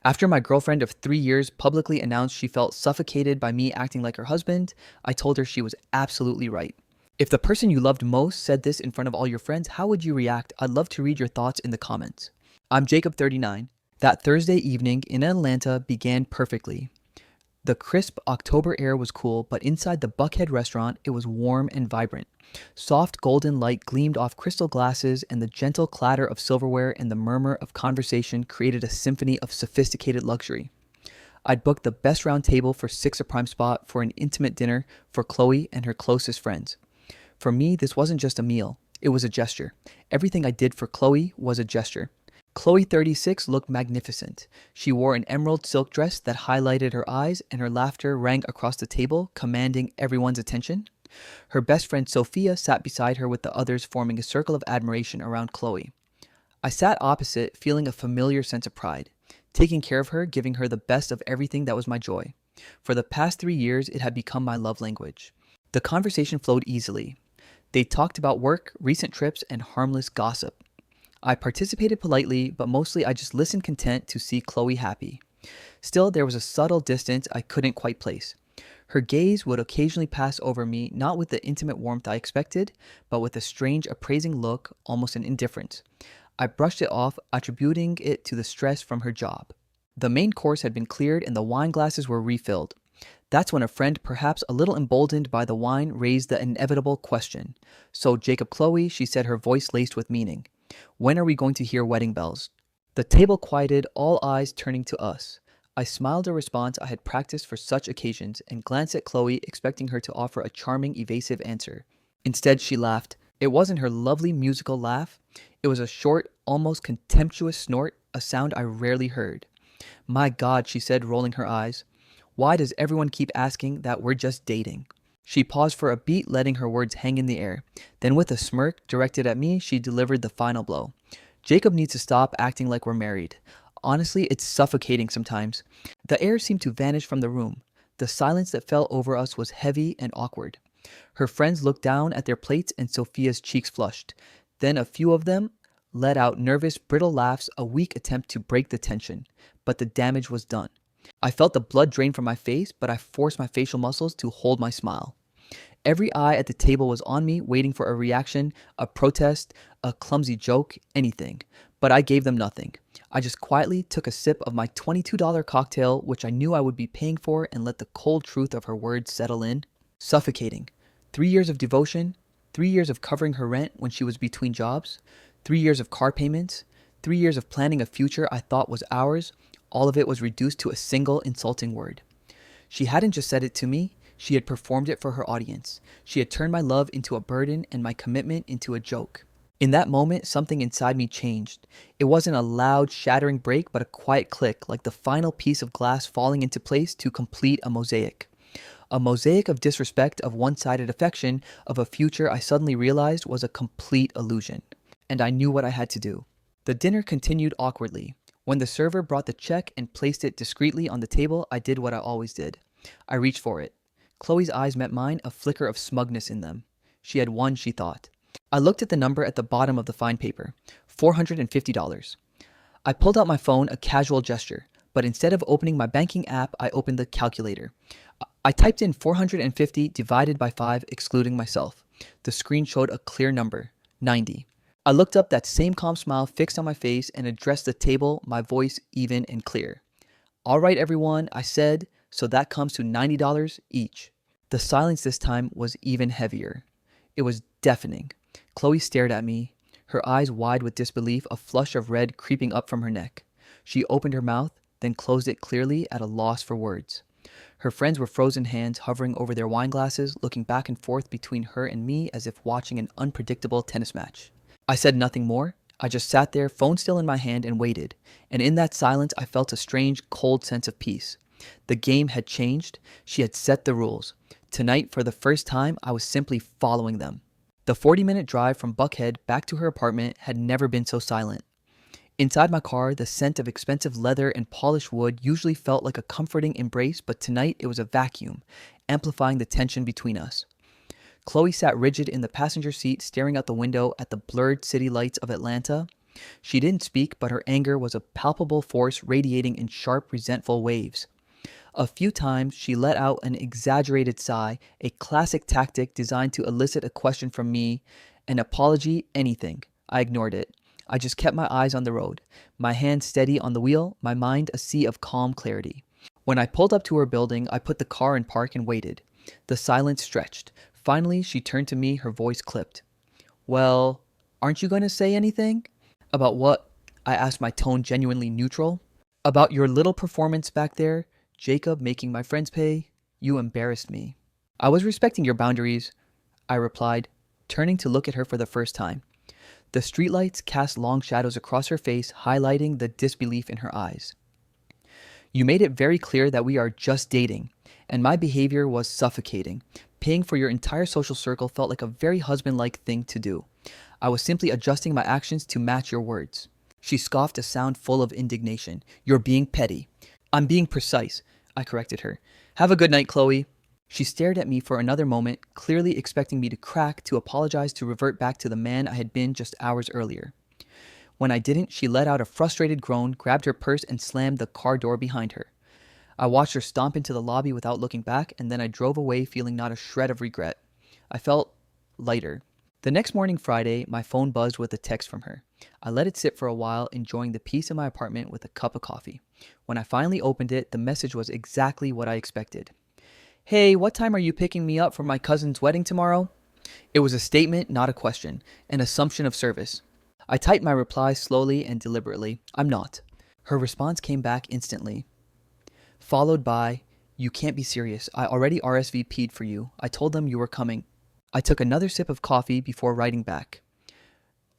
After my girlfriend of 3 years publicly announced she felt suffocated by me acting like her husband, I told her she was absolutely right. If the person you loved most said this in front of all your friends, how would you react? I'd love to read your thoughts in the comments. I'm Jacob 39. That Thursday evening in Atlanta began perfectly. The crisp October air was cool, but inside the Buckhead restaurant, it was warm and vibrant. Soft golden light gleamed off crystal glasses, and the gentle clatter of silverware and the murmur of conversation created a symphony of sophisticated luxury. I'd booked the best round table for six a prime spot for an intimate dinner for Chloe and her closest friends. For me, this wasn't just a meal, it was a gesture. Everything I did for Chloe was a gesture. Chloe 36 looked magnificent. She wore an emerald silk dress that highlighted her eyes, and her laughter rang across the table, commanding everyone's attention. Her best friend Sophia sat beside her with the others, forming a circle of admiration around Chloe. I sat opposite, feeling a familiar sense of pride. Taking care of her, giving her the best of everything that was my joy. For the past 3 years, it had become my love language. The conversation flowed easily. They talked about work, recent trips, and harmless gossip. I participated politely, but mostly I just listened content to see Chloe happy. Still, there was a subtle distance I couldn't quite place. Her gaze would occasionally pass over me, not with the intimate warmth I expected, but with a strange appraising look, almost an indifference. I brushed it off, attributing it to the stress from her job. The main course had been cleared and the wine glasses were refilled. That's when a friend, perhaps a little emboldened by the wine, raised the inevitable question. "So, Jacob Chloe," she said, her voice laced with meaning. "When are we going to hear wedding bells?" The table quieted, all eyes turning to us. I smiled a response I had practiced for such occasions and glanced at Chloe, expecting her to offer a charming, evasive answer. Instead, she laughed. It wasn't her lovely musical laugh. It was a short, almost contemptuous snort, a sound I rarely heard. "My God," she said, rolling her eyes. "Why does everyone keep asking that we're just dating?" She paused for a beat, letting her words hang in the air. Then with a smirk directed at me, she delivered the final blow. "Jacob needs to stop acting like we're married. Honestly, it's suffocating sometimes." The air seemed to vanish from the room. The silence that fell over us was heavy and awkward. Her friends looked down at their plates and Sophia's cheeks flushed. Then a few of them let out nervous, brittle laughs, a weak attempt to break the tension. But the damage was done. I felt the blood drain from my face, but I forced my facial muscles to hold my smile. Every eye at the table was on me, waiting for a reaction, a protest, a clumsy joke, anything. But I gave them nothing. I just quietly took a sip of my $22 cocktail, which I knew I would be paying for, and let the cold truth of her words settle in. Suffocating. 3 years of devotion, 3 years of covering her rent when she was between jobs, 3 years of car payments, 3 years of planning a future I thought was ours. All of it was reduced to a single insulting word. She hadn't just said it to me, she had performed it for her audience. She had turned my love into a burden and my commitment into a joke. In that moment, something inside me changed. It wasn't a loud, shattering break, but a quiet click, like the final piece of glass falling into place to complete a mosaic. A mosaic of disrespect, of one-sided affection, of a future I suddenly realized was a complete illusion. And I knew what I had to do. The dinner continued awkwardly. When the server brought the check and placed it discreetly on the table, I did what I always did. I reached for it. Chloe's eyes met mine, a flicker of smugness in them. She had won, she thought. I looked at the number at the bottom of the fine paper. $450. I pulled out my phone, a casual gesture, but instead of opening my banking app, I opened the calculator. I typed in 450 divided by 5, excluding myself. The screen showed a clear number, 90. I looked up, that same calm smile fixed on my face, and addressed the table, my voice even and clear. "All right, everyone," I said, "so that comes to $90 each." The silence this time was even heavier. It was deafening. Chloe stared at me, her eyes wide with disbelief, a flush of red creeping up from her neck. She opened her mouth, then closed it clearly, at a loss for words. Her friends were frozen hands hovering over their wine glasses, looking back and forth between her and me as if watching an unpredictable tennis match. I said nothing more. I just sat there, phone still in my hand, and waited. And in that silence, I felt a strange, cold sense of peace. The game had changed. She had set the rules. Tonight, for the first time, I was simply following them. The 40-minute drive from Buckhead back to her apartment had never been so silent. Inside my car, the scent of expensive leather and polished wood usually felt like a comforting embrace, but tonight it was a vacuum, amplifying the tension between us. Chloe sat rigid in the passenger seat, staring out the window at the blurred city lights of Atlanta. She didn't speak, but her anger was a palpable force radiating in sharp, resentful waves. A few times, she let out an exaggerated sigh, a classic tactic designed to elicit a question from me, an apology, anything. I ignored it. I just kept my eyes on the road, my hand steady on the wheel, my mind a sea of calm clarity. When I pulled up to her building, I put the car in park and waited. The silence stretched. Finally, she turned to me, her voice clipped. Well, aren't you going to say anything? About what? I asked, my tone genuinely neutral. About your little performance back there, Jacob making my friends pay. You embarrassed me. I was respecting your boundaries, I replied, turning to look at her for the first time. The streetlights cast long shadows across her face, highlighting the disbelief in her eyes. You made it very clear that we are just dating, and my behavior was suffocating. Paying for your entire social circle felt like a very husband-like thing to do. I was simply adjusting my actions to match your words. She scoffed, a sound full of indignation. You're being petty. I'm being precise, I corrected her. Have a good night, Chloe. She stared at me for another moment, clearly expecting me to crack, to apologize, to revert back to the man I had been just hours earlier. When I didn't, she let out a frustrated groan, grabbed her purse, and slammed the car door behind her. I watched her stomp into the lobby without looking back, and then I drove away feeling not a shred of regret. I felt lighter. The next morning, Friday, my phone buzzed with a text from her. I let it sit for a while, enjoying the peace in my apartment with a cup of coffee. When I finally opened it, the message was exactly what I expected. Hey, what time are you picking me up for my cousin's wedding tomorrow? It was a statement, not a question, an assumption of service. I typed my reply slowly and deliberately. I'm not. Her response came back instantly, followed by, you can't be serious. I already RSVP'd for you. I told them you were coming. I took another sip of coffee before writing back.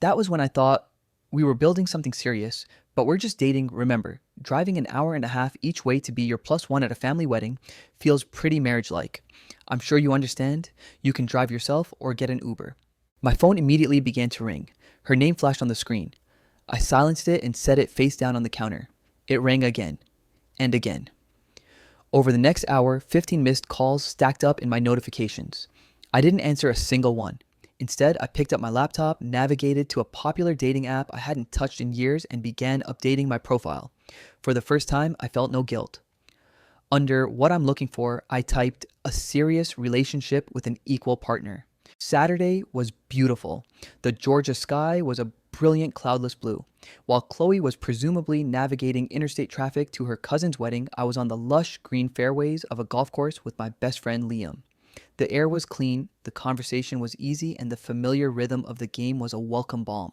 That was when I thought we were building something serious, but we're just dating, remember. Driving an hour and a half each way to be your plus one at a family wedding feels pretty marriage-like. I'm sure you understand. You can drive yourself or get an Uber. My phone immediately began to ring. Her name flashed on the screen. I silenced it and set it face down on the counter. It rang again. And again. Over the next hour, 15 missed calls stacked up in my notifications. I didn't answer a single one. Instead, I picked up my laptop, navigated to a popular dating app I hadn't touched in years, and began updating my profile. For the first time, I felt no guilt. Under what I'm looking for, I typed a serious relationship with an equal partner. Saturday was beautiful. The Georgia sky was a brilliant cloudless blue. While Chloe was presumably navigating interstate traffic to her cousin's wedding, I was on the lush green fairways of a golf course with my best friend Liam. The air was clean, the conversation was easy, and the familiar rhythm of the game was a welcome balm.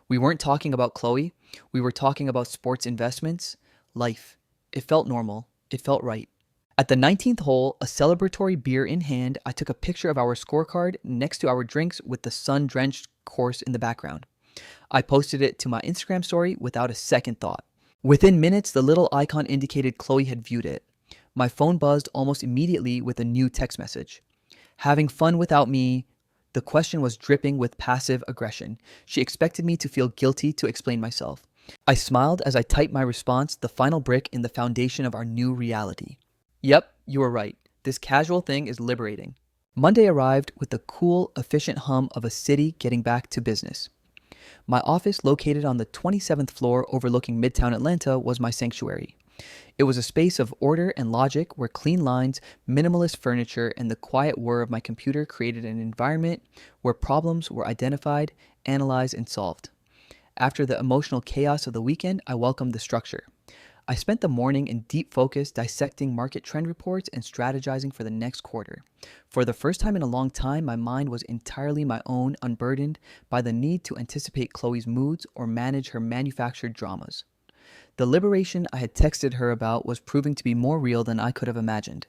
We weren't talking about Chloe. We were talking about sports investments, life. It felt normal. It felt right. At the 19th hole, a celebratory beer in hand, I took a picture of our scorecard next to our drinks with the sun-drenched course in the background. I posted it to my Instagram story without a second thought. Within minutes, the little icon indicated Chloe had viewed it. My phone buzzed almost immediately with a new text message. Having fun without me? The question was dripping with passive aggression. She expected me to feel guilty to explain myself. I smiled as I typed my response, the final brick in the foundation of our new reality. Yep, you were right. This casual thing is liberating. Monday arrived with the cool, efficient hum of a city getting back to business. My office, located on the 27th floor overlooking Midtown Atlanta, was my sanctuary. It was a space of order and logic where clean lines, minimalist furniture, and the quiet whir of my computer created an environment where problems were identified, analyzed, and solved. After the emotional chaos of the weekend, I welcomed the structure. I spent the morning in deep focus dissecting market trend reports and strategizing for the next quarter. For the first time in a long time, my mind was entirely my own, unburdened by the need to anticipate Chloe's moods or manage her manufactured dramas. The liberation I had texted her about was proving to be more real than I could have imagined.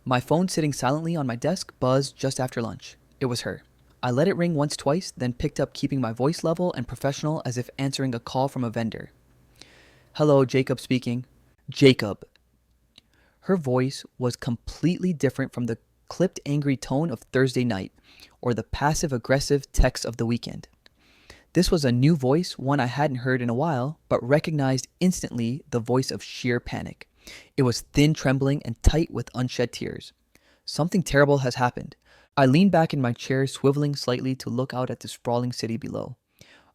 My phone sitting silently on my desk buzzed just after lunch. It was her. I let it ring once, twice, then picked up, keeping my voice level and professional as if answering a call from a vendor. Hello, Jacob speaking. Jacob. Her voice was completely different from the clipped angry tone of Thursday night or the passive-aggressive text of the weekend. This was a new voice, one I hadn't heard in a while, but recognized instantly the voice of sheer panic. It was thin, trembling, and tight with unshed tears. Something terrible has happened. I leaned back in my chair, swiveling slightly to look out at the sprawling city below.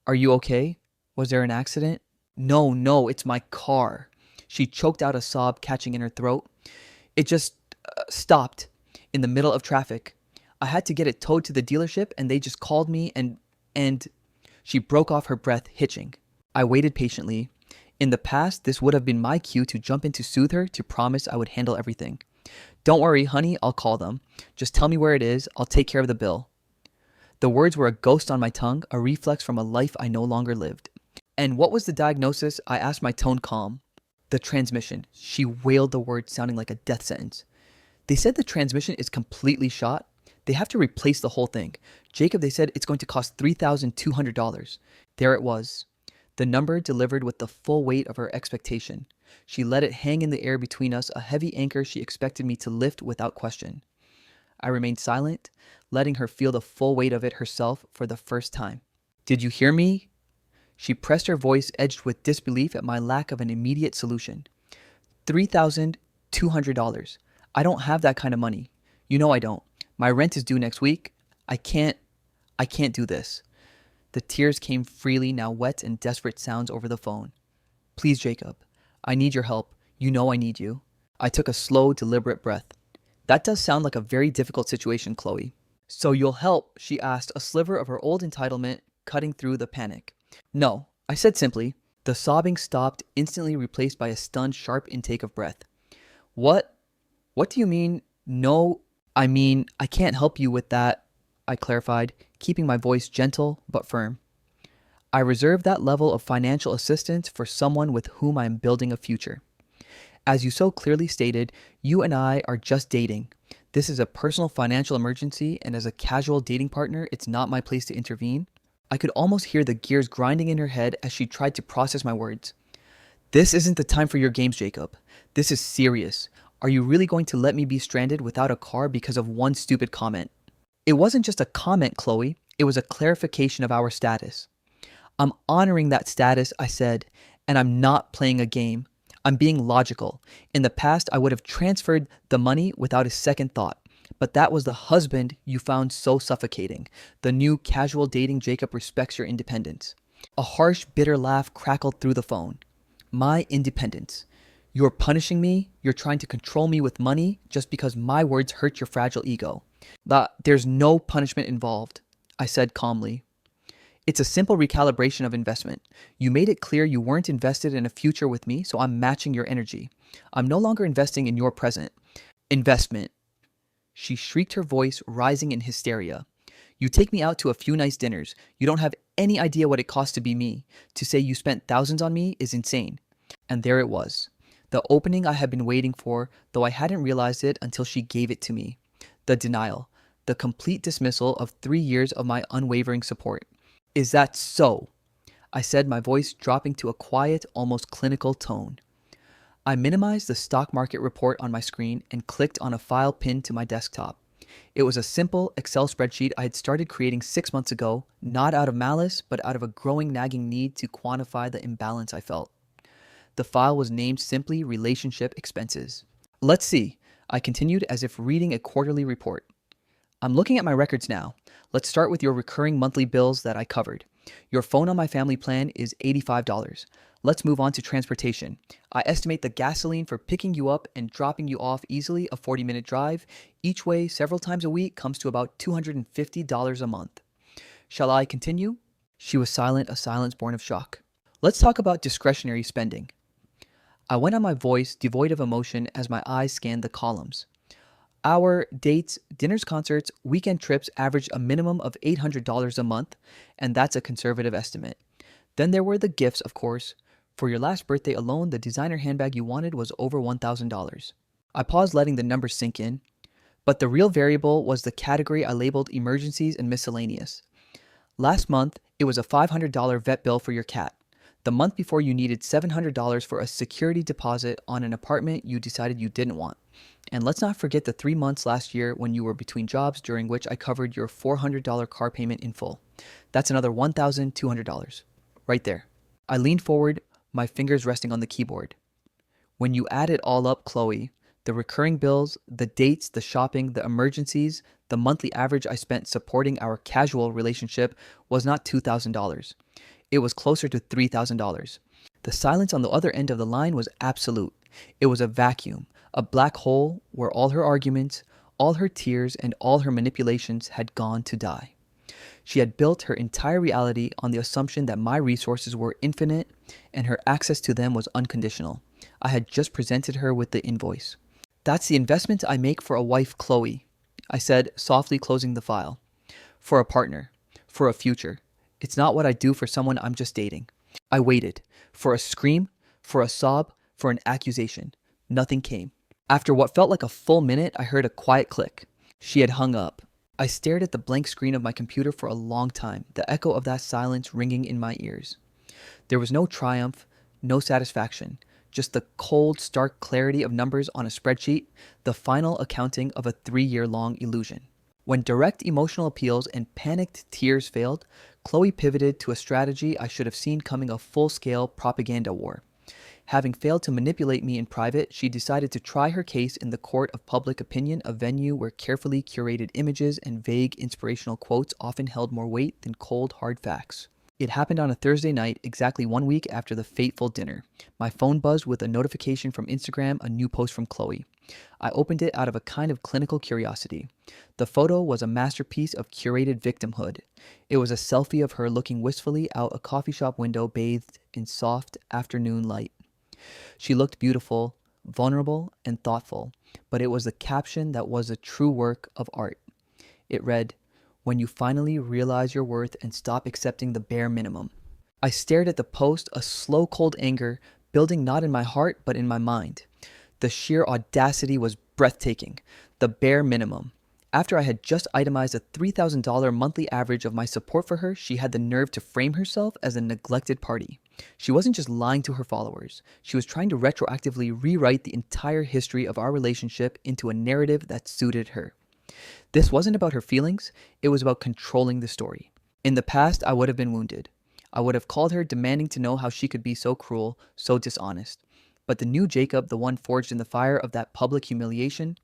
Are you okay? Was there an accident? No, no, it's my car. She choked out a sob catching in her throat. It just stopped in the middle of traffic. I had to get it towed to the dealership and they just called me and she broke off her breath, hitching. I waited patiently. In the past, this would have been my cue to jump in to soothe her, to promise I would handle everything. Don't worry, honey, I'll call them. Just tell me where it is. I'll take care of the bill. The words were a ghost on my tongue, a reflex from a life I no longer lived. And what was the diagnosis? I asked, my tone calm. The transmission. She wailed the word, sounding like a death sentence. They said the transmission is completely shot. They have to replace the whole thing. Jacob, they said it's going to cost $3,200. There it was. The number delivered with the full weight of her expectation. She let it hang in the air between us, a heavy anchor she expected me to lift without question. I remained silent, letting her feel the full weight of it herself for the first time. Did you hear me? She pressed her voice, edged with disbelief at my lack of an immediate solution. $3,200. I don't have that kind of money. You know I don't. My rent is due next week. I can't do this. The tears came freely, now wet and desperate sounds over the phone. Please, Jacob. I need your help. You know I need you. I took a slow, deliberate breath. That does sound like a very difficult situation, Chloe. So you'll help, she asked, a sliver of her old entitlement cutting through the panic. No, I said simply. The sobbing stopped, instantly replaced by a stunned, sharp intake of breath. What do you mean? No, I mean, I can't help you with that, I clarified, keeping my voice gentle but firm. I reserve that level of financial assistance for someone with whom I am building a future. As you so clearly stated, you and I are just dating. This is a personal financial emergency, and as a casual dating partner, it's not my place to intervene. I could almost hear the gears grinding in her head as she tried to process my words. This isn't the time for your games, Jacob. This is serious. Are you really going to let me be stranded without a car because of one stupid comment? It wasn't just a comment, Chloe. It was a clarification of our status. I'm honoring that status, I said, and I'm not playing a game. I'm being logical. In the past, I would have transferred the money without a second thought. But that was the husband you found so suffocating. The new casual dating Jacob respects your independence. A harsh, bitter laugh crackled through the phone. My independence. You're punishing me. You're trying to control me with money just because my words hurt your fragile ego. There's no punishment involved, I said calmly. It's a simple recalibration of investment. You made it clear you weren't invested in a future with me, so I'm matching your energy. I'm no longer investing in your present. Investment. She shrieked, her voice rising in hysteria. You take me out to a few nice dinners. You don't have any idea what it costs to be me. To say you spent thousands on me is insane. And there it was. The opening I had been waiting for, though I hadn't realized it until she gave it to me. The denial. The complete dismissal of 3 years of my unwavering support. Is that so? I said, my voice dropping to a quiet, almost clinical tone. I minimized the stock market report on my screen and clicked on a file pinned to my desktop. It was a simple Excel spreadsheet I had started creating 6 months ago, not out of malice, but out of a growing nagging need to quantify the imbalance I felt. The file was named simply Relationship Expenses. Let's see, I continued as if reading a quarterly report. I'm looking at my records now. Let's start with your recurring monthly bills that I covered. Your phone on my family plan is $85. Let's move on to transportation. I estimate the gasoline for picking you up and dropping you off easily, a 40-minute drive, each way several times a week, comes to about $250 a month. Shall I continue? She was silent, a silence born of shock. Let's talk about discretionary spending. I went on, my voice devoid of emotion as my eyes scanned the columns. Our dates, dinners, concerts, weekend trips averaged a minimum of $800 a month, and that's a conservative estimate. Then there were the gifts, of course. For your last birthday alone, the designer handbag you wanted was over $1,000. I paused, letting the numbers sink in. But the real variable was the category I labeled emergencies and miscellaneous. Last month, it was a $500 vet bill for your cat. The month before, you needed $700 for a security deposit on an apartment you decided you didn't want. And let's not forget the 3 months last year when you were between jobs, during which I covered your $400 car payment in full. That's another $1,200. Right there. I leaned forward, my fingers resting on the keyboard. When you add it all up, Chloe, the recurring bills, the dates, the shopping, the emergencies, the monthly average I spent supporting our casual relationship was not $2,000. It was closer to $3,000. The silence on the other end of the line was absolute. It was a vacuum, a black hole where all her arguments, all her tears, and all her manipulations had gone to die. She had built her entire reality on the assumption that my resources were infinite and her access to them was unconditional. I had just presented her with the invoice. "That's the investment I make for a wife, Chloe," I said, softly closing the file. "For a partner. For a future. It's not what I do for someone I'm just dating." I waited. For a scream, for a sob, for an accusation. Nothing came. After what felt like a full minute, I heard a quiet click. She had hung up. I stared at the blank screen of my computer for a long time, the echo of that silence ringing in my ears. There was no triumph, no satisfaction, just the cold, stark clarity of numbers on a spreadsheet, the final accounting of a 3-year-long illusion. When direct emotional appeals and panicked tears failed, Chloe pivoted to a strategy I should have seen coming: a full-scale propaganda war. Having failed to manipulate me in private, she decided to try her case in the court of public opinion, a venue where carefully curated images and vague inspirational quotes often held more weight than cold, hard facts. It happened on a Thursday night, exactly 1 week after the fateful dinner. My phone buzzed with a notification from Instagram, a new post from Chloe. I opened it out of a kind of clinical curiosity. The photo was a masterpiece of curated victimhood. It was a selfie of her looking wistfully out a coffee shop window bathed in soft afternoon light. She looked beautiful, vulnerable, and thoughtful, but it was the caption that was a true work of art. It read, "When you finally realize your worth and stop accepting the bare minimum." I stared at the post, a slow, cold anger building not in my heart but in my mind. The sheer audacity was breathtaking. The bare minimum. After I had just itemized a $3,000 monthly average of my support for her, she had the nerve to frame herself as a neglected party. She wasn't just lying to her followers. She was trying to retroactively rewrite the entire history of our relationship into a narrative that suited her. This wasn't about her feelings, it was about controlling the story. In the past, I would have been wounded. I would have called her, demanding to know how she could be so cruel, so dishonest. But the new Jacob, the one forged in the fire of that public humiliation,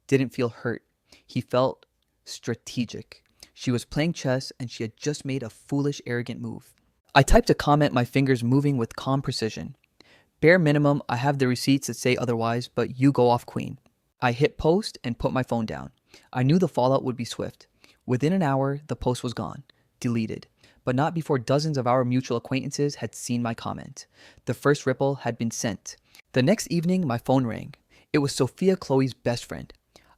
didn't feel hurt. He felt strategic. She was playing chess and she had just made a foolish, arrogant move. I typed a comment, my fingers moving with calm precision. "Bare minimum, I have the receipts that say otherwise, but you go off, queen." I hit post and put my phone down. I knew the fallout would be swift. Within an hour, the post was gone, deleted, but not before dozens of our mutual acquaintances had seen my comment. The first ripple had been sent. The next evening, my phone rang. It was Sophia, Chloe's best friend.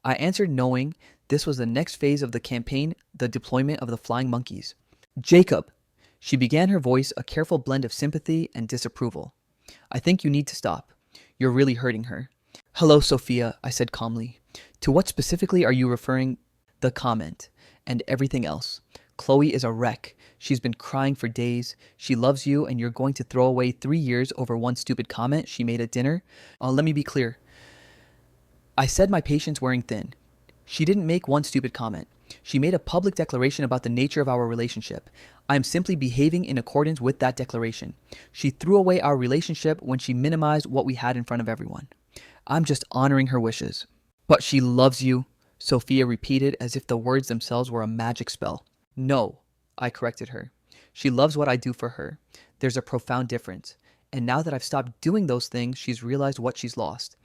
I answered knowing this was the next phase of the campaign, the deployment of the flying monkeys. "Jacob," she began, her voice a careful blend of sympathy and disapproval. "I think you need to stop. You're really hurting her." "Hello, Sophia," I said calmly. "To what specifically are you referring?" "The comment. And everything else. Chloe is a wreck. She's been crying for days. She loves you and you're going to throw away 3 years over one stupid comment she made at dinner. Let me be clear. I said, my patience wearing thin. She didn't make one stupid comment. She made a public declaration about the nature of our relationship. I am simply behaving in accordance with that declaration. She threw away our relationship when she minimized what we had in front of everyone. I'm just honoring her wishes." "But she loves you," Sophia repeated as if the words themselves were a magic spell. "No," I corrected her. "She loves what I do for her. There's a profound difference. And now that I've stopped doing those things, she's realized what she's lost.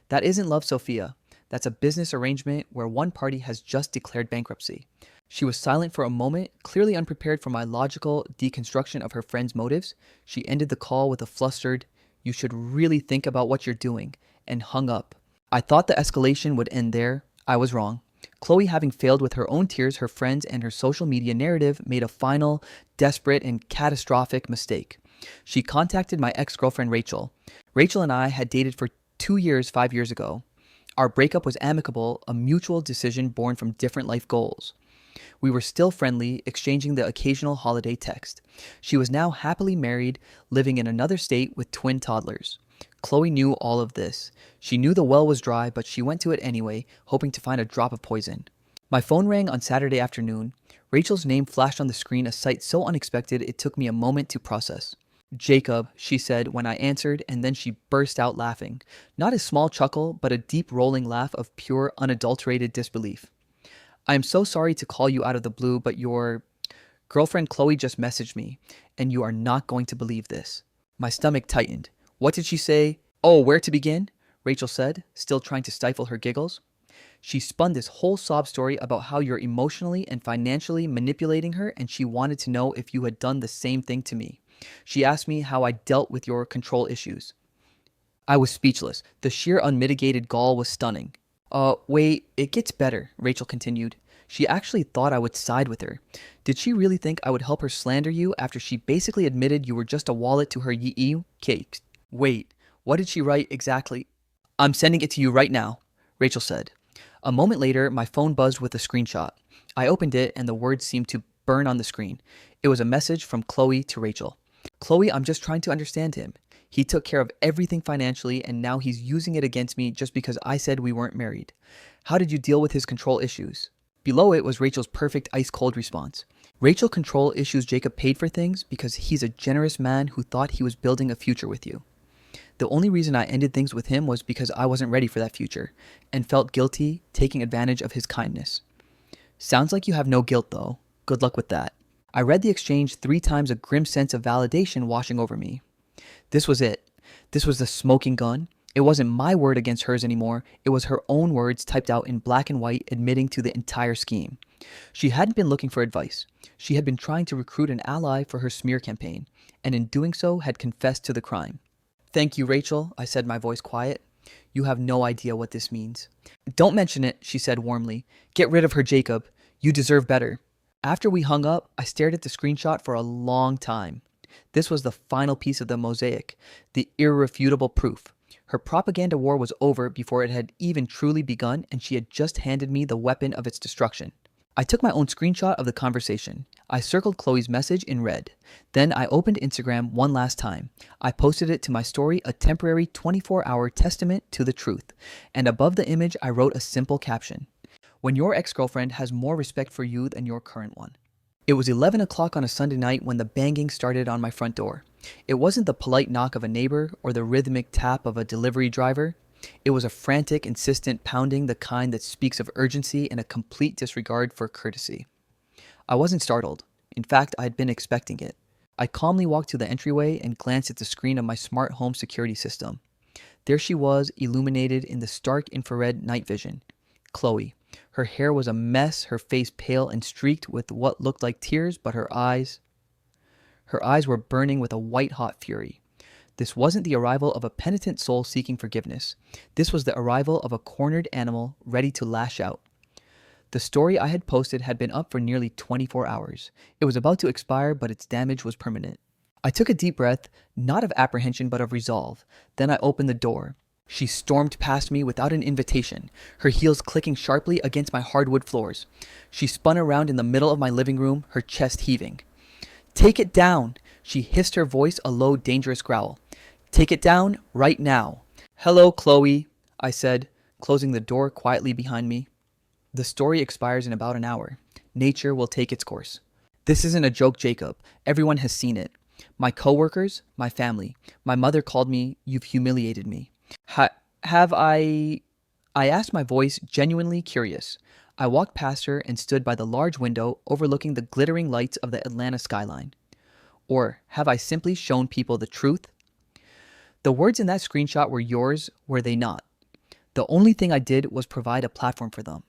That isn't love, Sophia. That's a business arrangement where one party has just declared bankruptcy." She was silent for a moment, clearly unprepared for my logical deconstruction of her friend's motives. She ended the call with a flustered, "You should really think about what you're doing," and hung up. I thought the escalation would end there. I was wrong. Chloe, having failed with her own tears, her friends, and her social media narrative, made a final, desperate, and catastrophic mistake. She contacted my ex-girlfriend Rachel. Rachel and I had dated for 2 years 5 years ago. Our breakup was amicable, a mutual decision born from different life goals. We were still friendly, exchanging the occasional holiday text. She was now happily married, living in another state with twin toddlers. Chloe knew all of this. She knew the well was dry, but she went to it anyway, hoping to find a drop of poison. My phone rang on Saturday afternoon. Rachel's name flashed on the screen, a sight so unexpected it took me a moment to process. "Jacob," she said when I answered, and then she burst out laughing. Not a small chuckle, but a deep rolling laugh of pure, unadulterated disbelief. "I am so sorry to call you out of the blue, but Girlfriend Chloe just messaged me, and you are not going to believe this. My stomach tightened. What did she say? Oh, where to begin? Rachel said, still trying to stifle her giggles. She spun this whole sob story about how you're emotionally and financially manipulating her, and she wanted to know if you had done the same thing to me. She asked me how I dealt with your control issues. I was speechless. The sheer unmitigated gall was stunning. Wait, it gets better, Rachel continued. She actually thought I would side with her. Did she really think I would help her slander you after she basically admitted you were just a wallet to her yee cakes? Wait, what did she write exactly? I'm sending it to you right now, Rachel said. A moment later, my phone buzzed with a screenshot. I opened it and the words seemed to burn on the screen. It was a message from Chloe to Rachel. Chloe, I'm just trying to understand him. He took care of everything financially and now he's using it against me just because I said we weren't married. How did you deal with his control issues? Below it was Rachel's perfect ice-cold response. Rachel control issues Jacob paid for things because he's a generous man who thought he was building a future with you. The only reason I ended things with him was because I wasn't ready for that future and felt guilty taking advantage of his kindness. Sounds like you have no guilt though. Good luck with that. I read the exchange 3 times, a grim sense of validation washing over me. This was it. This was the smoking gun. It wasn't my word against hers anymore. It was her own words typed out in black and white admitting to the entire scheme. She hadn't been looking for advice. She had been trying to recruit an ally for her smear campaign, and in doing so had confessed to the crime. Thank you, Rachel, I said, my voice quiet. You have no idea what this means. Don't mention it, she said warmly. Get rid of her, Jacob. You deserve better. After we hung up, I stared at the screenshot for a long time. This was the final piece of the mosaic, the irrefutable proof. Her propaganda war was over before it had even truly begun, and she had just handed me the weapon of its destruction. I took my own screenshot of the conversation. I circled Chloe's message in red. Then I opened Instagram one last time. I posted it to my story, a temporary 24-hour testament to the truth. And above the image, I wrote a simple caption. When your ex-girlfriend has more respect for you than your current one. It was 11 o'clock on a Sunday night when the banging started on my front door. It wasn't the polite knock of a neighbor or the rhythmic tap of a delivery driver. It was a frantic, insistent pounding, the kind that speaks of urgency and a complete disregard for courtesy. I wasn't startled. In fact, I had been expecting it. I calmly walked to the entryway and glanced at the screen of my smart home security system. There she was, illuminated in the stark infrared night vision. Chloe. Her hair was a mess, her face pale and streaked with what looked like tears, but her eyes were burning with a white-hot fury. This wasn't the arrival of a penitent soul seeking forgiveness. This was the arrival of a cornered animal ready to lash out. The story I had posted had been up for nearly 24 hours. It was about to expire, but its damage was permanent. I took a deep breath, not of apprehension but of resolve. Then I opened the door. She stormed past me without an invitation, her heels clicking sharply against my hardwood floors. She spun around in the middle of my living room, her chest heaving. Take it down, she hissed, her voice a low, dangerous growl. Take it down right now. Hello, Chloe, I said, closing the door quietly behind me. The story expires in about an hour. Nature will take its course. This isn't a joke, Jacob. Everyone has seen it. My coworkers, my family. My mother called me, "You've humiliated me." Have I asked, my voice genuinely curious. I walked past her and stood by the large window overlooking the glittering lights of the Atlanta skyline. Or have I simply shown people the truth? The words in that screenshot were yours, were they not? The only thing I did was provide a platform for them.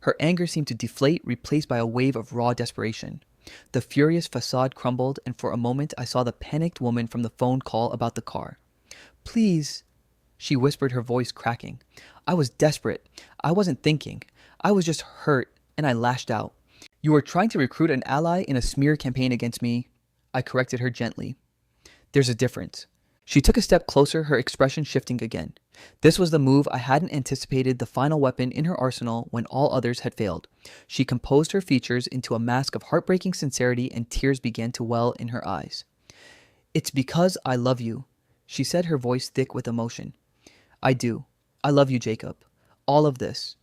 Her anger seemed to deflate, replaced by a wave of raw desperation. The furious facade crumbled, and for a moment I saw the panicked woman from the phone call about the car. Please, she whispered, her voice cracking. I was desperate. I wasn't thinking. I was just hurt, and I lashed out. You were trying to recruit an ally in a smear campaign against me. I corrected her gently. There's a difference. She took a step closer, her expression shifting again. This was the move I hadn't anticipated, the final weapon in her arsenal when all others had failed. She composed her features into a mask of heartbreaking sincerity, and tears began to well in her eyes. It's because I love you, she said, her voice thick with emotion. I do. I love you, Jacob. All of this.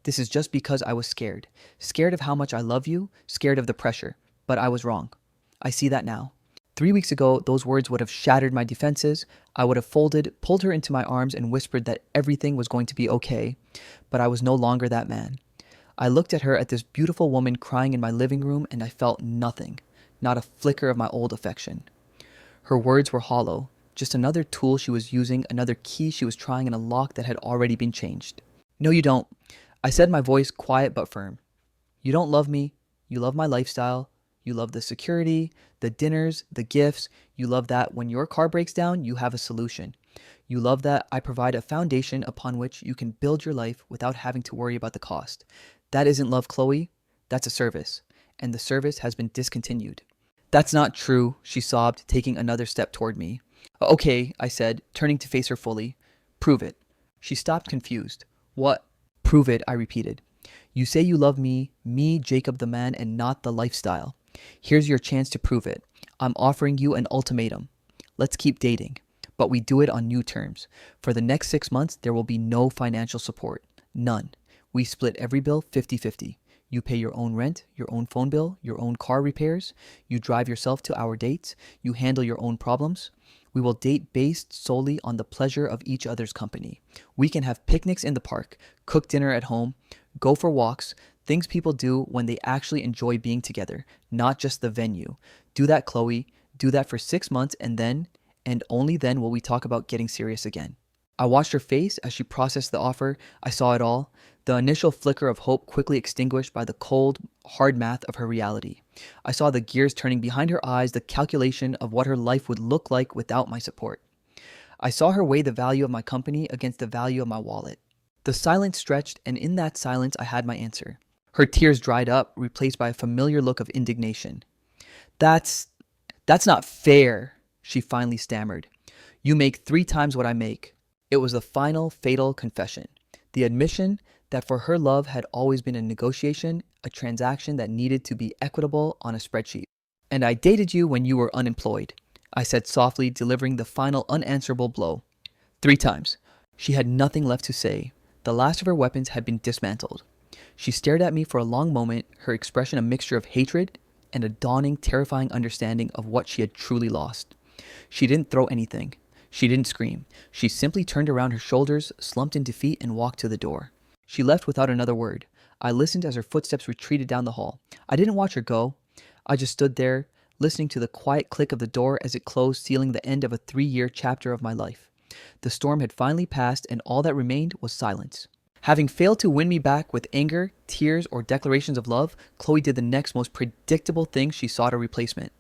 This is just because I was scared. Scared of how much I love you, scared of the pressure. But I was wrong. I see that now. 3 weeks ago, those words would have shattered my defenses. I would have folded, pulled her into my arms, and whispered that everything was going to be okay. But I was no longer that man. I looked at her, at this beautiful woman crying in my living room, and I felt nothing, not a flicker of my old affection. Her words were hollow, just another tool she was using, another key she was trying in a lock that had already been changed. No, you don't. I said, my voice quiet but firm. You don't love me. You love my lifestyle. You love the security, the dinners, the gifts. You love that when your car breaks down, you have a solution. You love that I provide a foundation upon which you can build your life without having to worry about the cost. That isn't love, Chloe. That's a service. And the service has been discontinued. That's not true, she sobbed, taking another step toward me. Okay, I said, turning to face her fully. Prove it. She stopped, confused. What? Prove it, I repeated. You say you love me, Jacob the man, and not the lifestyle. Here's your chance to prove it. I'm offering you an ultimatum. Let's keep dating, but we do it on new terms. For the next 6 months, there will be no financial support. None. We split every bill 50-50. You pay your own rent, your own phone bill, your own car repairs. You drive yourself to our dates. You handle your own problems. We will date based solely on the pleasure of each other's company. We can have picnics in the park, cook dinner at home, go for walks, things people do when they actually enjoy being together, not just the venue. Do that, Chloe. Do that for 6 months, and then, and only then, will we talk about getting serious again. I watched her face as she processed the offer. I saw it all. The initial flicker of hope quickly extinguished by the cold, hard math of her reality. I saw the gears turning behind her eyes, the calculation of what her life would look like without my support. I saw her weigh the value of my company against the value of my wallet. The silence stretched, and in that silence I had my answer. Her tears dried up, replaced by a familiar look of indignation. That's not fair, she finally stammered. You make 3 times what I make. It was the final, fatal confession. The admission that for her love had always been a negotiation, a transaction that needed to be equitable on a spreadsheet. And I dated you when you were unemployed, I said softly, delivering the final unanswerable blow. 3 times. She had nothing left to say. The last of her weapons had been dismantled. She stared at me for a long moment, her expression a mixture of hatred and a dawning, terrifying understanding of what she had truly lost. She didn't throw anything. She didn't scream. She simply turned around her shoulders, slumped into feet, and walked to the door. She left without another word. I listened as her footsteps retreated down the hall. I didn't watch her go. I just stood there, listening to the quiet click of the door as it closed, sealing the end of a 3-year chapter of my life. The storm had finally passed, and all that remained was silence. Having failed to win me back with anger, tears, or declarations of love, Chloe did the next most predictable thing. She sought a replacement.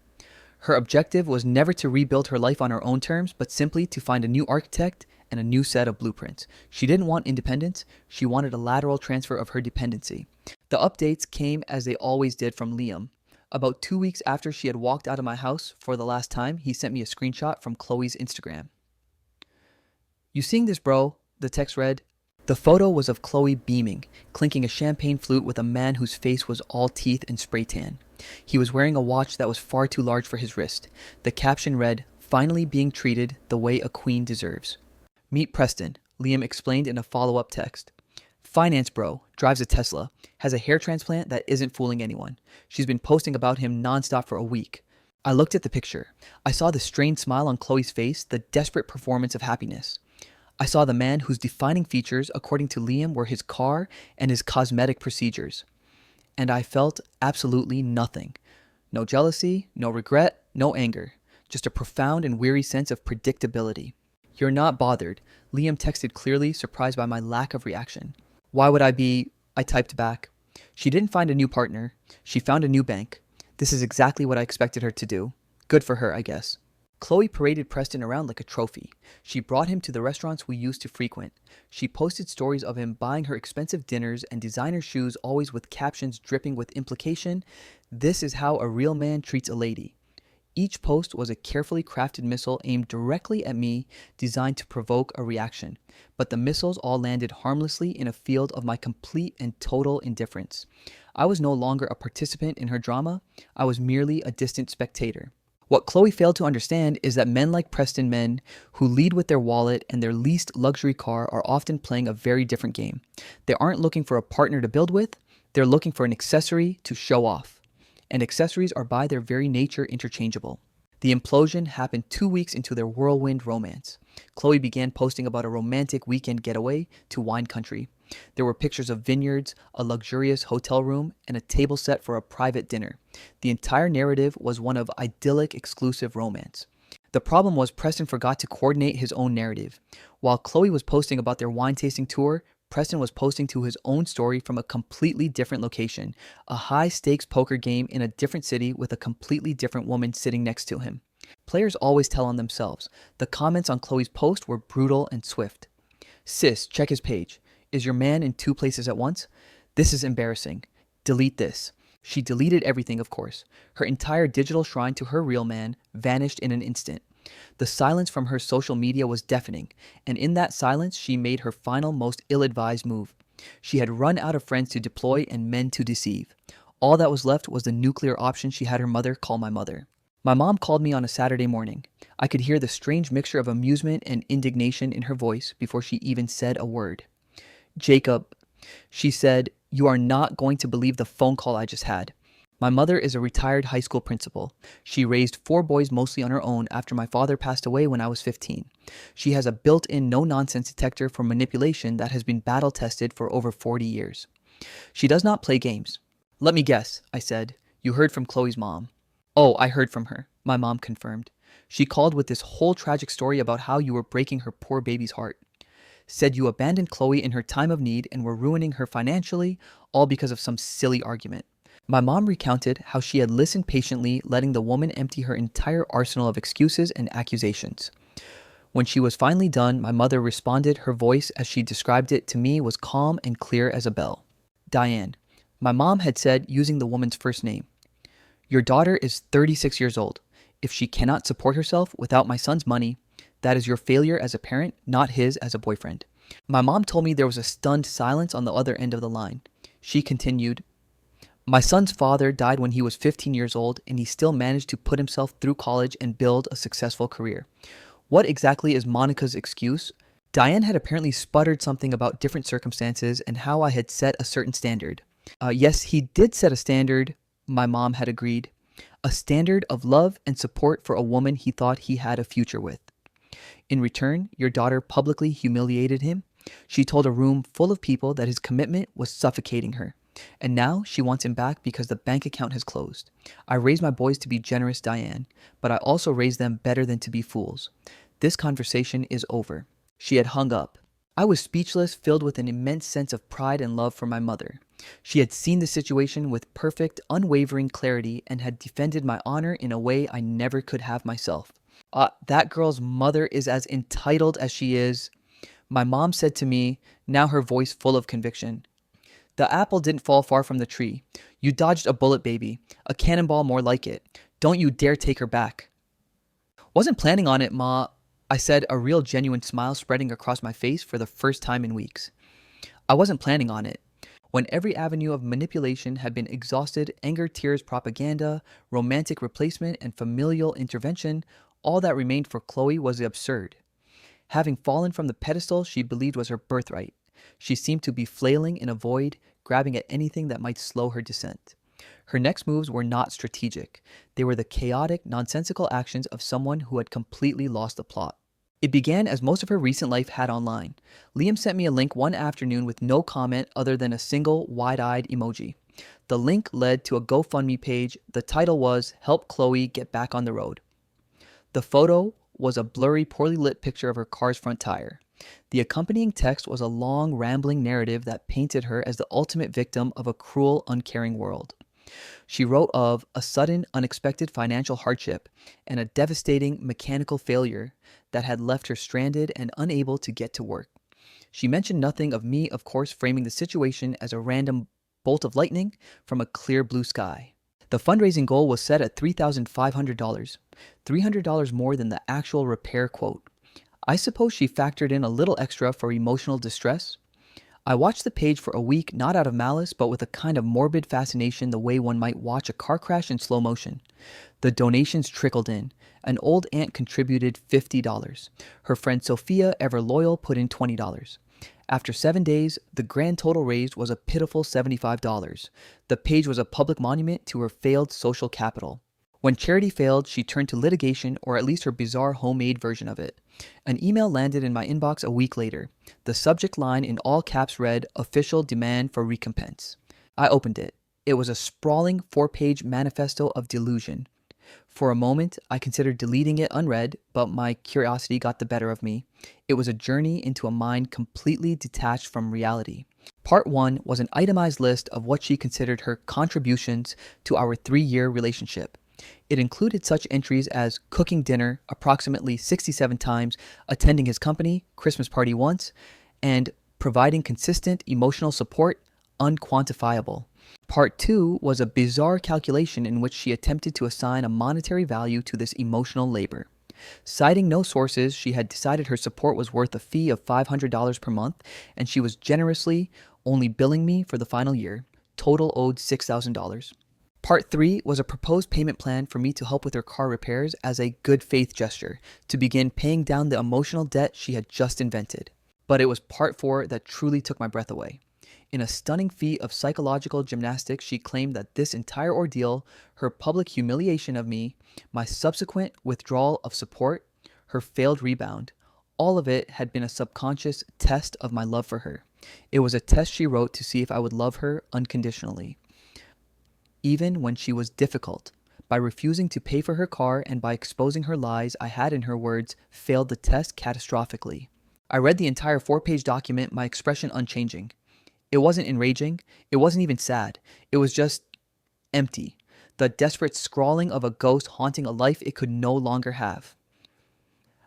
Her objective was never to rebuild her life on her own terms, but simply to find a new architect and a new set of blueprints. She didn't want independence. She wanted a lateral transfer of her dependency. The updates came as they always did from Liam. About 2 weeks after she had walked out of my house for the last time, he sent me a screenshot from Chloe's Instagram. You seeing this, bro? The text read. The photo was of Chloe beaming, clinking a champagne flute with a man whose face was all teeth and spray tan. He was wearing a watch that was far too large for his wrist. The caption read, "Finally being treated the way a queen deserves." Meet Preston, Liam explained in a follow-up text. Finance bro, drives a Tesla, has a hair transplant that isn't fooling anyone. She's been posting about him nonstop for a week. I looked at the picture. I saw the strained smile on Chloe's face, the desperate performance of happiness. I saw the man whose defining features, according to Liam, were his car and his cosmetic procedures. And I felt absolutely nothing. No jealousy, no regret, no anger. Just a profound and weary sense of predictability. You're not bothered, Liam texted clearly, surprised by my lack of reaction. Why would I be? I typed back. She didn't find a new partner. She found a new bank. This is exactly what I expected her to do. Good for her, I guess. Chloe paraded Preston around like a trophy. She brought him to the restaurants we used to frequent. She posted stories of him buying her expensive dinners and designer shoes, always with captions dripping with implication. This is how a real man treats a lady. Each post was a carefully crafted missile aimed directly at me, designed to provoke a reaction. But the missiles all landed harmlessly in a field of my complete and total indifference. I was no longer a participant in her drama. I was merely a distant spectator. What Chloe failed to understand is that men like Preston, men who lead with their wallet and their least luxury car, are often playing a very different game. They aren't looking for a partner to build with. They're looking for an accessory to show off. And accessories are by their very nature interchangeable. The implosion happened 2 weeks into their whirlwind romance. Chloe began posting about a romantic weekend getaway to wine country. There were pictures of vineyards, a luxurious hotel room, and a table set for a private dinner. The entire narrative was one of idyllic, exclusive romance. The problem was Preston forgot to coordinate his own narrative. While Chloe was posting about their wine tasting tour, Preston was posting to his own story from a completely different location, a high stakes poker game in a different city with a completely different woman sitting next to him. Players always tell on themselves. The comments on Chloe's post were brutal and swift. Sis, check his page. Is your man in 2 places at once? This is embarrassing. Delete this. She deleted everything, of course. Her entire digital shrine to her real man vanished in an instant. The silence from her social media was deafening, and in that silence she made her final, most ill-advised move. She had run out of friends to deploy and men to deceive. All that was left was the nuclear option she had her mother call my mother. My mom called me on a Saturday morning. I could hear the strange mixture of amusement and indignation in her voice before she even said a word. Jacob, she said, you are not going to believe the phone call I just had. My mother is a retired high school principal. She raised 4 boys mostly on her own after my father passed away when I was 15. She has a built-in no-nonsense detector for manipulation that has been battle-tested for over 40 years. She does not play games. Let me guess, I said. You heard from Chloe's mom. Oh, I heard from her, my mom confirmed. She called with this whole tragic story about how you were breaking her poor baby's heart. Said you abandoned Chloe in her time of need and were ruining her financially, all because of some silly argument. My mom recounted how she had listened patiently, letting the woman empty her entire arsenal of excuses and accusations. When she was finally done, my mother responded. Her voice, as she described it to me, was calm and clear as a bell. Diane. My mom had said, using the woman's first name. Your daughter is 36 years old. If she cannot support herself without my son's money, that is your failure as a parent, not his as a boyfriend. My mom told me there was a stunned silence on the other end of the line. She continued, my son's father died when he was 15 years old, and he still managed to put himself through college and build a successful career. What exactly is Monica's excuse? Diane had apparently sputtered something about different circumstances and how I had set a certain standard. Yes, he did set a standard, my mom had agreed. A standard of love and support for a woman he thought he had a future with. In return, your daughter publicly humiliated him. She told a room full of people that his commitment was suffocating her. And now she wants him back because the bank account has closed. I raised my boys to be generous, Diane, but I also raised them better than to be fools. This conversation is over. She had hung up. I was speechless, filled with an immense sense of pride and love for my mother. She had seen the situation with perfect, unwavering clarity and had defended my honor in a way I never could have myself. That girl's mother is as entitled as she is. My mom said to me, now her voice full of conviction. The apple didn't fall far from the tree. You dodged a bullet, baby. A cannonball more like it. Don't you dare take her back. Wasn't planning on it, Ma, I said, a real genuine smile spreading across my face for the first time in weeks. I wasn't planning on it. When every avenue of manipulation had been exhausted, anger, tears, propaganda, romantic replacement, and familial intervention, all that remained for Chloe was the absurd. Having fallen from the pedestal she believed was her birthright, she seemed to be flailing in a void, grabbing at anything that might slow her descent. Her next moves were not strategic. They were the chaotic, nonsensical actions of someone who had completely lost the plot. It began as most of her recent life had online. Liam sent me a link one afternoon with no comment other than a single wide-eyed emoji. The link led to a GoFundMe page. The title was, Help Chloe Get Back on the Road. The photo was a blurry, poorly lit picture of her car's front tire. The accompanying text was a long, rambling narrative that painted her as the ultimate victim of a cruel, uncaring world. She wrote of a sudden, unexpected financial hardship and a devastating mechanical failure that had left her stranded and unable to get to work. She mentioned nothing of me, of course, framing the situation as a random bolt of lightning from a clear blue sky. The fundraising goal was set at $3,500, $300 more than the actual repair quote. I suppose she factored in a little extra for emotional distress. I watched the page for a week, not out of malice, but with a kind of morbid fascination, the way one might watch a car crash in slow motion. The donations trickled in. An old aunt contributed $50. Her friend Sophia, ever loyal, put in $20. After 7 days, the grand total raised was a pitiful $75. The page was a public monument to her failed social capital. When charity failed, she turned to litigation, or at least her bizarre homemade version of it. An email landed in my inbox a week later. The subject line in all caps read, "Official demand for recompense." I opened it. It was a sprawling 4-page manifesto of delusion. For a moment, I considered deleting it unread, but my curiosity got the better of me. It was a journey into a mind completely detached from reality. Part 1 was an itemized list of what she considered her contributions to our 3-year relationship. It included such entries as cooking dinner approximately 67 times, attending his company Christmas party once, and providing consistent emotional support, unquantifiable. Part 2 was a bizarre calculation in which she attempted to assign a monetary value to this emotional labor. Citing no sources, she had decided her support was worth a fee of $500 per month, and she was generously only billing me for the final year. Total owed $6,000. Part 3 was a proposed payment plan for me to help with her car repairs as a good faith gesture, to begin paying down the emotional debt she had just invented. But it was Part 4 that truly took my breath away. In a stunning feat of psychological gymnastics, she claimed that this entire ordeal, her public humiliation of me, my subsequent withdrawal of support, her failed rebound, all of it had been a subconscious test of my love for her. It was a test she wrote to see if I would love her unconditionally, even when she was difficult. By refusing to pay for her car and by exposing her lies, I had, in her words, failed the test catastrophically. I read the entire 4-page document, my expression unchanging. It wasn't enraging. It wasn't even sad. It was just empty. The desperate scrawling of a ghost haunting a life it could no longer have.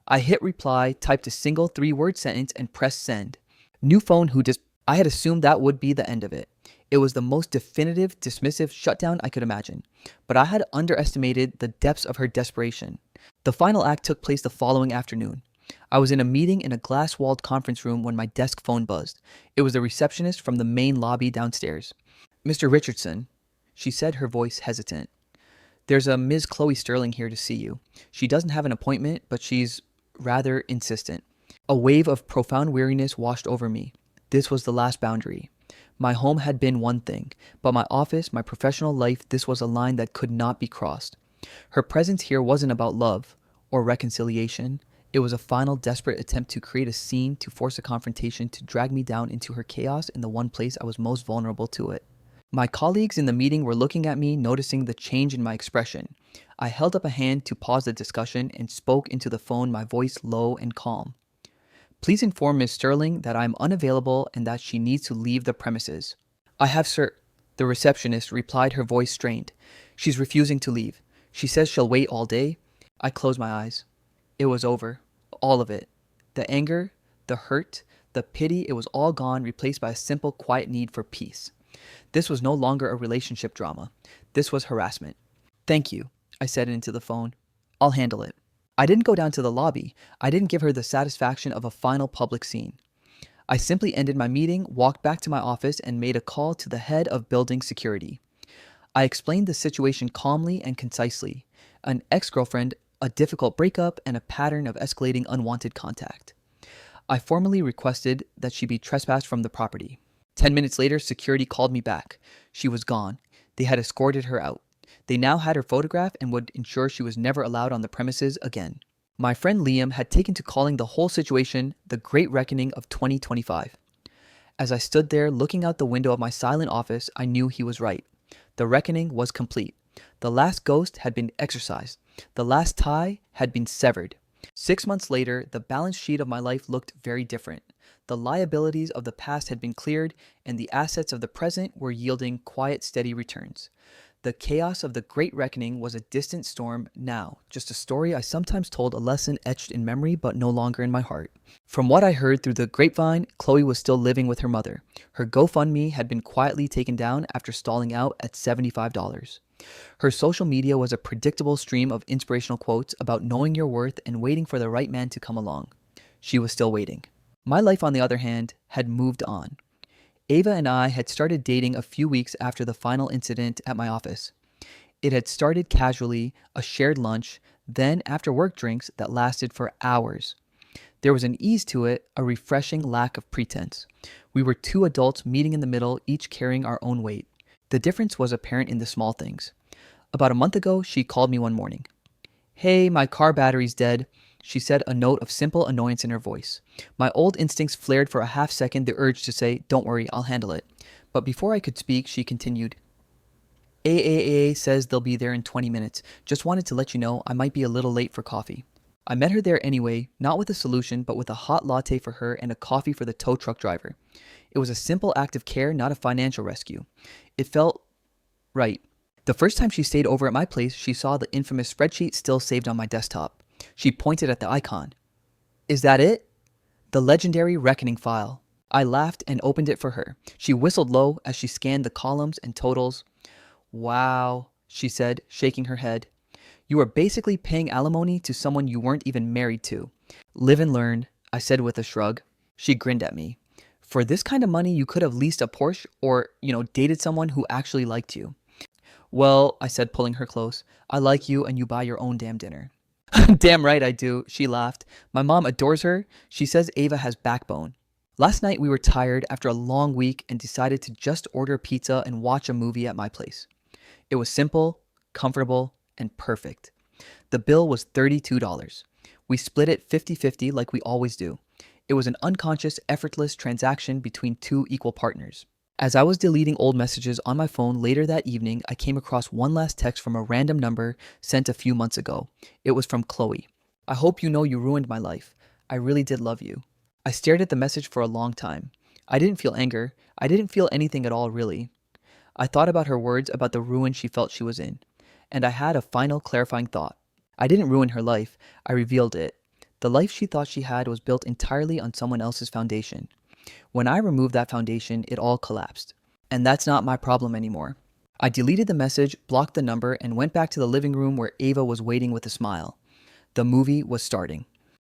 I hit reply, typed a single 3-word sentence, and pressed send. New phone who I had assumed that would be the end of it. It was the most definitive, dismissive shutdown I could imagine. But I had underestimated the depths of her desperation. The final act took place the following afternoon. I was in a meeting in a glass-walled conference room when my desk phone buzzed. It was the receptionist from the main lobby downstairs. "Mr. Richardson," she said, her voice hesitant. "There's a Ms. Chloe Sterling here to see you. She doesn't have an appointment, but she's rather insistent." A wave of profound weariness washed over me. This was the last boundary. My home had been one thing, but my office, my professional life, this was a line that could not be crossed. Her presence here wasn't about love or reconciliation. It was a final desperate attempt to create a scene, to force a confrontation, to drag me down into her chaos in the one place I was most vulnerable to it. My colleagues in the meeting were looking at me, noticing the change in my expression. I held up a hand to pause the discussion and spoke into the phone, my voice low and calm. "Please inform Ms. Sterling that I am unavailable and that she needs to leave the premises." "I have, sir," the receptionist replied, her voice strained. "She's refusing to leave. She says she'll wait all day." I closed my eyes. It was over. All of it. The anger, the hurt, the pity, it was all gone, replaced by a simple, quiet need for peace. This was no longer a relationship drama. This was harassment. "Thank you," I said into the phone. "I'll handle it." I didn't go down to the lobby. I didn't give her the satisfaction of a final public scene. I simply ended my meeting, walked back to my office, and made a call to the head of building security. I explained the situation calmly and concisely. An ex-girlfriend, a difficult breakup, and a pattern of escalating unwanted contact. I formally requested that she be trespassed from the property. 10 minutes later, security called me back. She was gone. They had escorted her out. They now had her photograph and would ensure she was never allowed on the premises again. My friend Liam had taken to calling the whole situation the Great Reckoning of 2025. As I stood there looking out the window of my silent office, I knew he was right. The reckoning was complete. The last ghost had been exorcised. The last tie had been severed. 6 months later, the balance sheet of my life looked very different. The liabilities of the past had been cleared, and the assets of the present were yielding quiet, steady returns. The chaos of the Great Reckoning was a distant storm now, just a story I sometimes told, a lesson etched in memory but no longer in my heart. From what I heard through the grapevine, Chloe was still living with her mother. Her GoFundMe had been quietly taken down after stalling out at $75. Her social media was a predictable stream of inspirational quotes about knowing your worth and waiting for the right man to come along. She was still waiting. My life, on the other hand, had moved on. Ava and I had started dating a few weeks after the final incident at my office. It had started casually, a shared lunch, then after work drinks that lasted for hours. There was an ease to it, a refreshing lack of pretense. We were two adults meeting in the middle, each carrying our own weight. The difference was apparent in the small things. About a month ago, she called me one morning. Hey, my car battery's dead, she said, a note of simple annoyance in her voice. My old instincts flared for a half second, the urge to say, don't worry, I'll handle it. But before I could speak, she continued, AAA says they'll be there in 20 minutes. Just wanted to let you know I might be a little late for coffee. I met her there anyway, not with a solution, but with a hot latte for her and a coffee for the tow truck driver. It was a simple act of care, not a financial rescue. It felt right. The first time she stayed over at my place, she saw the infamous spreadsheet still saved on my desktop. She pointed at the icon. Is that it? The legendary reckoning file. I laughed and opened it for her. She whistled low as she scanned the columns and totals. Wow, she said, shaking her head. You are basically paying alimony to someone you weren't even married to. Live and learn, I said with a shrug. She grinned at me. For this kind of money, you could have leased a Porsche or, dated someone who actually liked you. Well, I said, pulling her close, I like you and you buy your own damn dinner. Damn right I do, she laughed. My mom adores her. She says Ava has backbone. Last night we were tired after a long week and decided to just order pizza and watch a movie at my place. It was simple, comfortable, and perfect. The bill was $32. We split it 50-50 like we always do. It was an unconscious, effortless transaction between two equal partners. As I was deleting old messages on my phone later that evening, I came across one last text from a random number sent a few months ago. It was from Chloe. I hope you know you ruined my life. I really did love you. I stared at the message for a long time. I didn't feel anger. I didn't feel anything at all, really. I thought about her words about the ruin she felt she was in. And I had a final clarifying thought. I didn't ruin her life. I revealed it. The life she thought she had was built entirely on someone else's foundation. When I removed that foundation, it all collapsed. And that's not my problem anymore. I deleted the message, blocked the number, and went back to the living room where Ava was waiting with a smile. The movie was starting.